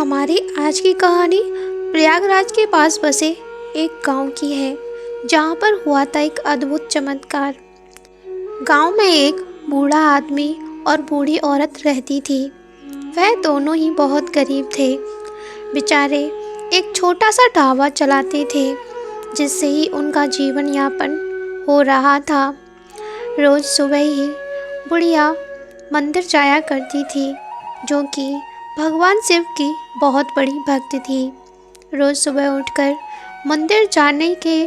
हमारी आज की कहानी प्रयागराज के पास बसे एक गांव की है, जहां पर हुआ था एक अद्भुत चमत्कार। गांव में एक बूढ़ा आदमी और बूढ़ी औरत रहती थी। वह दोनों ही बहुत गरीब थे। बेचारे एक छोटा सा ढाबा चलाते थे, जिससे ही उनका जीवन यापन हो रहा था। रोज सुबह ही बुढ़िया मंदिर जाया करती थी, जो कि भगवान शिव की बहुत बड़ी भक्त थी। रोज सुबह उठकर मंदिर जाने के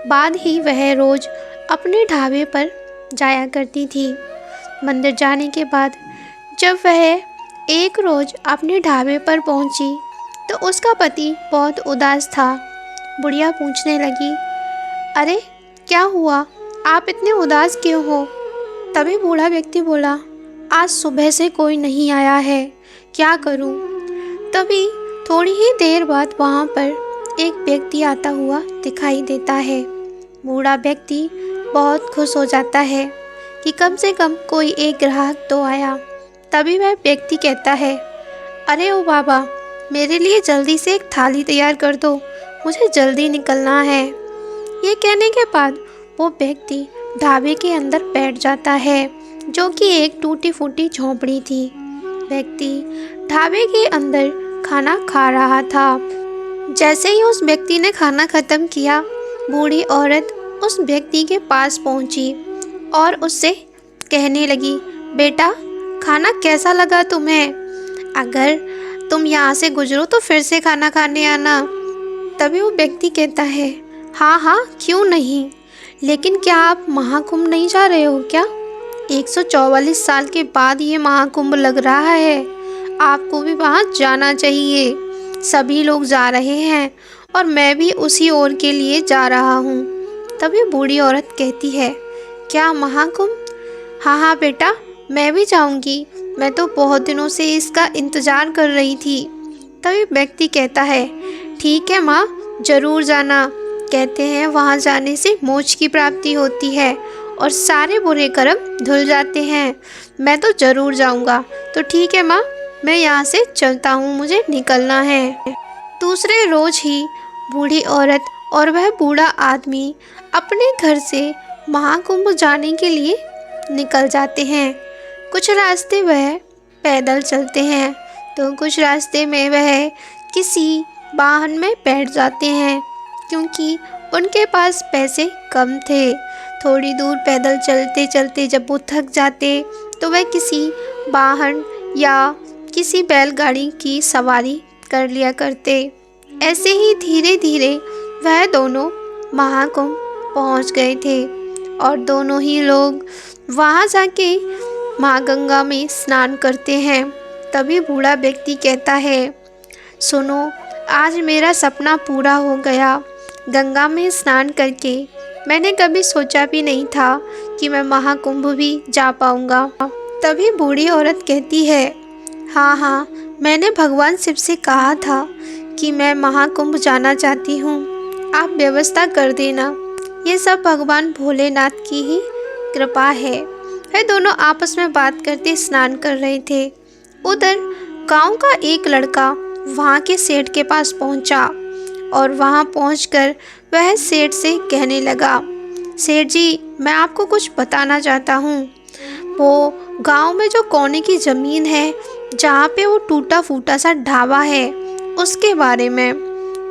बाद ही वह रोज अपने ढाबे पर जाया करती थी। मंदिर जाने के बाद जब वह एक रोज अपने ढाबे पर पहुंची, तो उसका पति बहुत उदास था। बुढ़िया पूछने लगी, अरे क्या हुआ, आप इतने उदास क्यों हो? तभी बूढ़ा व्यक्ति बोला, आज सुबह से कोई नहीं आया है, क्या करूं? तभी थोड़ी ही देर बाद वहां पर एक व्यक्ति आता हुआ दिखाई देता है। बूढ़ा व्यक्ति बहुत खुश हो जाता है कि कम से कम कोई एक ग्राहक तो आया। तभी वह व्यक्ति कहता है, अरे ओ बाबा, मेरे लिए जल्दी से एक थाली तैयार कर दो, मुझे जल्दी निकलना है। ये कहने के बाद वो व्यक्ति ढाबे के अंदर बैठ जाता है, जो कि एक टूटी फूटी झोंपड़ी थी। व्यक्ति ढाबे के अंदर खाना खा रहा था। जैसे ही उस व्यक्ति ने खाना खत्म किया, बूढ़ी औरत उस व्यक्ति के पास पहुंची और उससे कहने लगी, बेटा, खाना कैसा लगा तुम्हें? अगर तुम यहाँ से गुजरो तो फिर से खाना खाने आना। तभी वो व्यक्ति कहता है, हाँ हाँ, क्यों नहीं, लेकिन क्या आप महाकुंभ नहीं जा रहे हो क्या? 144 साल के बाद ये महाकुंभ लग रहा है, आपको भी वहाँ जाना चाहिए। सभी लोग जा रहे हैं और मैं भी उसी ओर के लिए जा रहा हूँ। तभी बूढ़ी औरत कहती है, क्या महाकुंभ? हाँ हाँ बेटा, मैं भी जाऊँगी, मैं तो बहुत दिनों से इसका इंतज़ार कर रही थी। तभी व्यक्ति कहता है, ठीक है माँ, ज़रूर जाना। कहते हैं वहाँ जाने से मोक्ष की प्राप्ति होती है और सारे बुरे कर्म धुल जाते हैं। मैं तो ज़रूर जाऊँगा। तो ठीक है माँ, मैं यहाँ से चलता हूँ, मुझे निकलना है। दूसरे रोज ही बूढ़ी औरत और वह बूढ़ा आदमी अपने घर से महाकुंभ जाने के लिए निकल जाते हैं। कुछ रास्ते वह पैदल चलते हैं, तो कुछ रास्ते में वह किसी वाहन में बैठ जाते हैं, क्योंकि उनके पास पैसे कम थे। थोड़ी दूर पैदल चलते चलते जब वो थक जाते, तो वह किसी वाहन या किसी बैलगाड़ी की सवारी कर लिया करते। ऐसे ही धीरे धीरे वह दोनों महाकुंभ पहुंच गए थे और दोनों ही लोग वहां जाके माँ गंगा में स्नान करते हैं। तभी बूढ़ा व्यक्ति कहता है, सुनो, आज मेरा सपना पूरा हो गया। गंगा में स्नान करके मैंने कभी सोचा भी नहीं था कि मैं महाकुंभ भी जा पाऊंगा। तभी बूढ़ी औरत कहती है, हाँ हाँ, मैंने भगवान शिव से कहा था कि मैं महाकुंभ जाना चाहती हूँ, आप व्यवस्था कर देना। ये सब भगवान भोलेनाथ की ही कृपा है। वे दोनों आपस में बात करते स्नान कर रहे थे। उधर गांव का एक लड़का वहाँ के सेठ के पास पहुँचा और वहाँ पहुँचकर वह सेठ से कहने लगा, सेठ जी, मैं आपको कुछ बताना चाहता हूँ। वो गांव में जो कोने की ज़मीन है, जहाँ पे वो टूटा फूटा सा ढाबा है, उसके बारे में।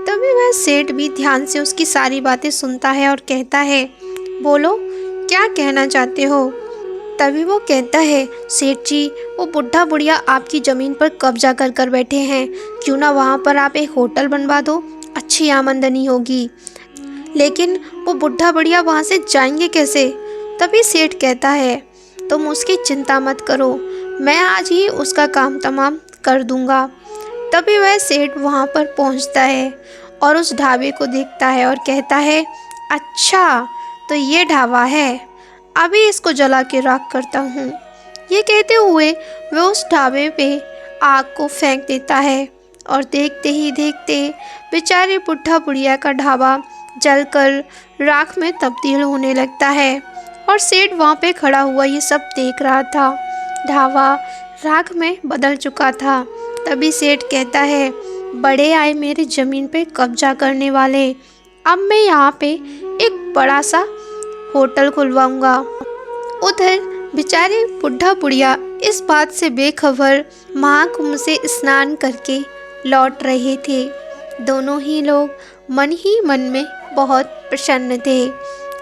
तभी वह सेठ भी ध्यान से उसकी सारी बातें सुनता है और कहता है, बोलो, क्या कहना चाहते हो? तभी वो कहता है, सेठ जी, वो बुढ़ा बुढ़िया आपकी ज़मीन पर कब्जा कर कर बैठे हैं, क्यों ना वहाँ पर आप एक होटल बनवा दो, अच्छी आमदनी होगी। लेकिन वो बुढ़ा बुढ़िया वहाँ से जाएंगे कैसे? तभी सेठ कहता है, तुम उसकी चिंता मत करो, मैं आज ही उसका काम तमाम कर दूंगा। तभी वह सेठ वहाँ पर पहुँचता है और उस ढाबे को देखता है और कहता है, अच्छा, तो ये ढाबा है, अभी इसको जला के राख करता हूँ। ये कहते हुए वह उस ढाबे पे आग को फेंक देता है और देखते ही देखते बेचारे बुढ़ा बुढ़िया का ढाबा जलकर राख में तब्दील होने लगता है। और सेठ वहाँ पे खड़ा हुआ ये सब देख रहा था। ढाबा राख में बदल चुका था। तभी सेठ कहता है, बड़े आए मेरी ज़मीन पे कब्जा करने वाले। अब मैं यहाँ पे एक बड़ा सा होटल खुलवाऊंगा। उधर बेचारे बुढ़ा बुढ़िया इस बात से बेखबर महाकुंभ से स्नान करके लौट रहे थे। दोनों ही लोग मन ही मन में बहुत प्रसन्न थे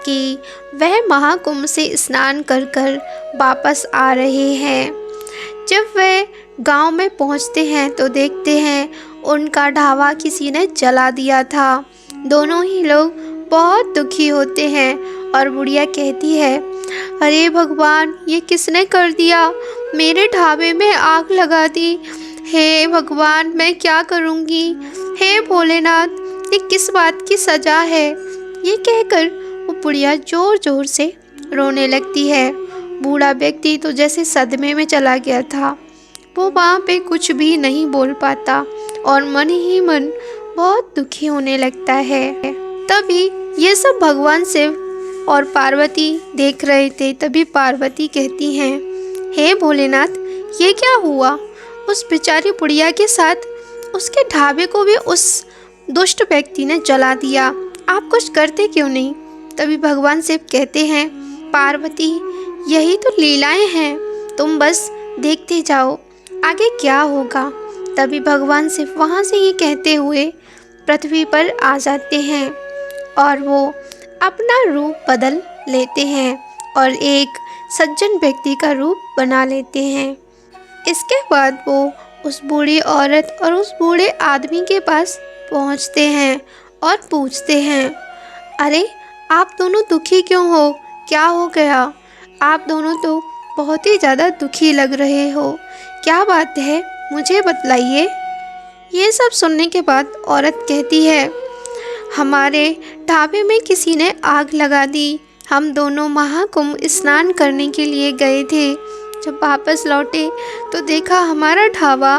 कि वह महाकुंभ से स्नान कर कर वापस आ रहे हैं। जब वह गांव में पहुंचते हैं तो देखते हैं उनका ढाबा किसी ने जला दिया था। दोनों ही लोग बहुत दुखी होते हैं और बुढ़िया कहती है, अरे भगवान, ये किसने कर दिया? मेरे ढाबे में आग लगा दी। हे भगवान, मैं क्या करूँगी? हे भोलेनाथ, ये किस बात की सज़ा है? ये कहकर वो बुढ़िया ज़ोर ज़ोर से रोने लगती है। बूढ़ा व्यक्ति तो जैसे सदमे में चला गया था। वो वहाँ पे कुछ भी नहीं बोल पाता और मन ही मन बहुत दुखी होने लगता है। तभी ये सब भगवान शिव और पार्वती देख रहे थे। तभी पार्वती कहती हैं, हे भोलेनाथ, ये क्या हुआ? उस बेचारी बुढ़िया के साथ उसके ढाबे को भी उस दुष्ट व्यक्ति ने जला दिया। आप कुछ करते क्यों नहीं? तभी भगवान शिव कहते हैं, पार्वती, यही तो लीलाएं हैं, तुम बस देखते जाओ आगे क्या होगा। तभी भगवान शिव वहाँ से ये कहते हुए पृथ्वी पर आ जाते हैं और वो अपना रूप बदल लेते हैं और एक सज्जन व्यक्ति का रूप बना लेते हैं। इसके बाद वो उस बूढ़ी औरत और उस बूढ़े आदमी के पास पहुंचते हैं और पूछते हैं, अरे आप दोनों दुखी क्यों हो? क्या हो गया? आप दोनों तो बहुत ही ज़्यादा दुखी लग रहे हो। क्या बात है, मुझे बतलाइए। ये सब सुनने के बाद औरत कहती है, हमारे ढाबे में किसी ने आग लगा दी। हम दोनों महाकुंभ स्नान करने के लिए गए थे। जब वापस लौटे तो देखा हमारा ढाबा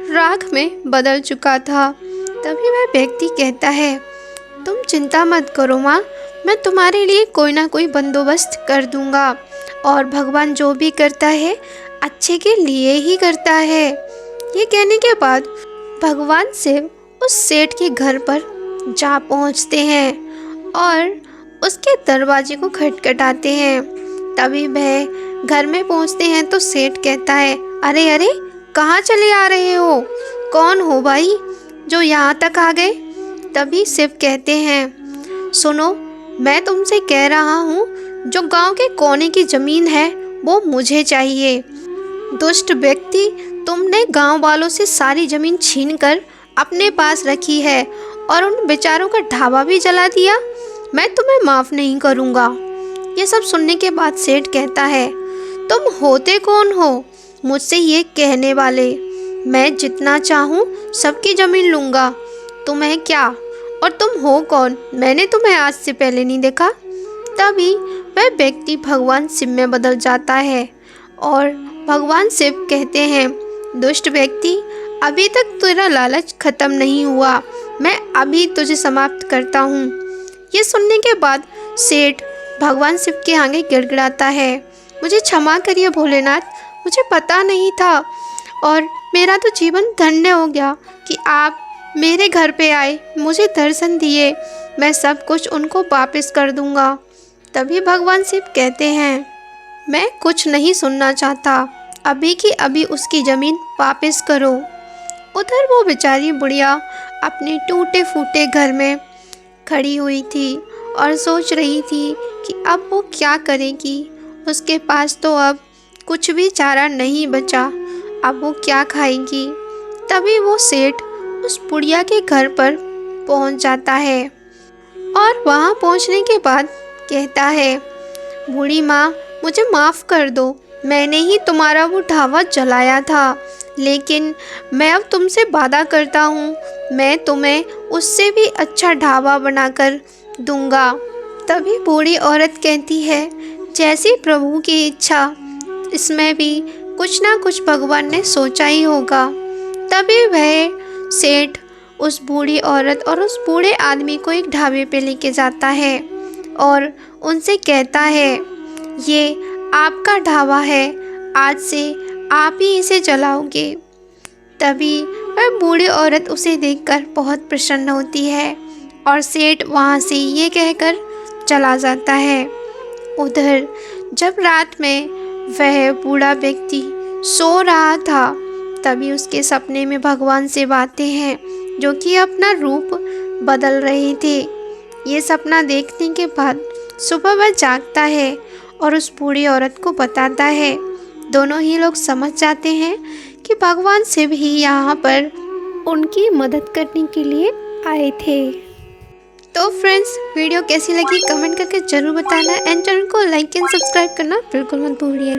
राख में बदल चुका था। तभी वह व्यक्ति कहता है, तुम चिंता मत करो माँ, मैं तुम्हारे लिए कोई ना कोई बंदोबस्त कर दूंगा और भगवान जो भी करता है अच्छे के लिए ही करता है। ये कहने के बाद भगवान शिव उस सेठ के घर पर जा पहुंचते हैं और उसके दरवाजे को खटखटाते हैं। तभी वह घर में पहुंचते हैं तो सेठ कहता है, अरे अरे, कहाँ चले आ रहे हो? कौन हो भाई जो यहाँ तक आ गए? तभी शिव कहते हैं, सुनो, मैं तुमसे कह रहा हूँ, जो गांव के कोने की ज़मीन है वो मुझे चाहिए। दुष्ट व्यक्ति, तुमने गांव वालों से सारी ज़मीन छीनकर अपने पास रखी है और उन बेचारों का ढाबा भी जला दिया। मैं तुम्हें माफ़ नहीं करूँगा। ये सब सुनने के बाद सेठ कहता है, तुम होते कौन हो मुझसे ये कहने वाले? मैं जितना चाहूँ सबकी ज़मीन लूँगा। तुम्हें क्या? और तुम हो कौन? मैंने तुम्हें आज से पहले नहीं देखा। तभी वह व्यक्ति भगवान शिव में बदल जाता है और भगवान शिव कहते हैं, दुष्ट व्यक्ति, अभी तक तेरा लालच खत्म नहीं हुआ। मैं अभी तुझे समाप्त करता हूँ। ये सुनने के बाद सेठ भगवान शिव के आगे गिड़गिड़ाता है, मुझे क्षमा करिए भोलेनाथ, मुझे पता नहीं था और मेरा तो जीवन धन्य हो गया कि आप मेरे घर पे आए, मुझे दर्शन दिए। मैं सब कुछ उनको वापस कर दूंगा। तभी भगवान शिव कहते हैं, मैं कुछ नहीं सुनना चाहता, अभी की अभी उसकी ज़मीन वापस करो। उधर वो बेचारी बुढ़िया अपने टूटे फूटे घर में खड़ी हुई थी और सोच रही थी कि अब वो क्या करेगी। उसके पास तो अब कुछ भी चारा नहीं बचा, अब वो क्या खाएगी। तभी वो सेठ उस बुढ़िया के घर पर पहुंच जाता है और वहां पहुंचने के बाद कहता है, बूढ़ी माँ, मुझे माफ़ कर दो, मैंने ही तुम्हारा वो ढाबा जलाया था, लेकिन मैं अब तुमसे वादा करता हूँ, मैं तुम्हें उससे भी अच्छा ढाबा बनाकर दूंगा। तभी बूढ़ी औरत कहती है, जैसी प्रभु की इच्छा, इसमें भी कुछ ना कुछ भगवान ने सोचा ही होगा। तभी वह सेठ उस बूढ़ी औरत और उस बूढ़े आदमी को एक ढाबे पे लेके जाता है और उनसे कहता है, ये आपका ढाबा है, आज से आप ही इसे जलाओगे। तभी वह बूढ़ी औरत उसे देखकर बहुत प्रसन्न होती है और सेठ वहाँ से ये कहकर चला जाता है। उधर जब रात में वह बूढ़ा व्यक्ति सो रहा था, तभी उसके सपने में भगवान से बातें हैं जो कि अपना रूप बदल रहे थे। ये सपना देखने के बाद सुबह वह जागता है और उस बूढ़ी औरत को बताता है। दोनों ही लोग समझ जाते हैं कि भगवान शिव ही यहाँ पर उनकी मदद करने के लिए आए थे। तो फ्रेंड्स, वीडियो कैसी लगी कमेंट करके ज़रूर बताना एंड चैनल को लाइक एंड सब्सक्राइब करना बिल्कुल मत भूलिए।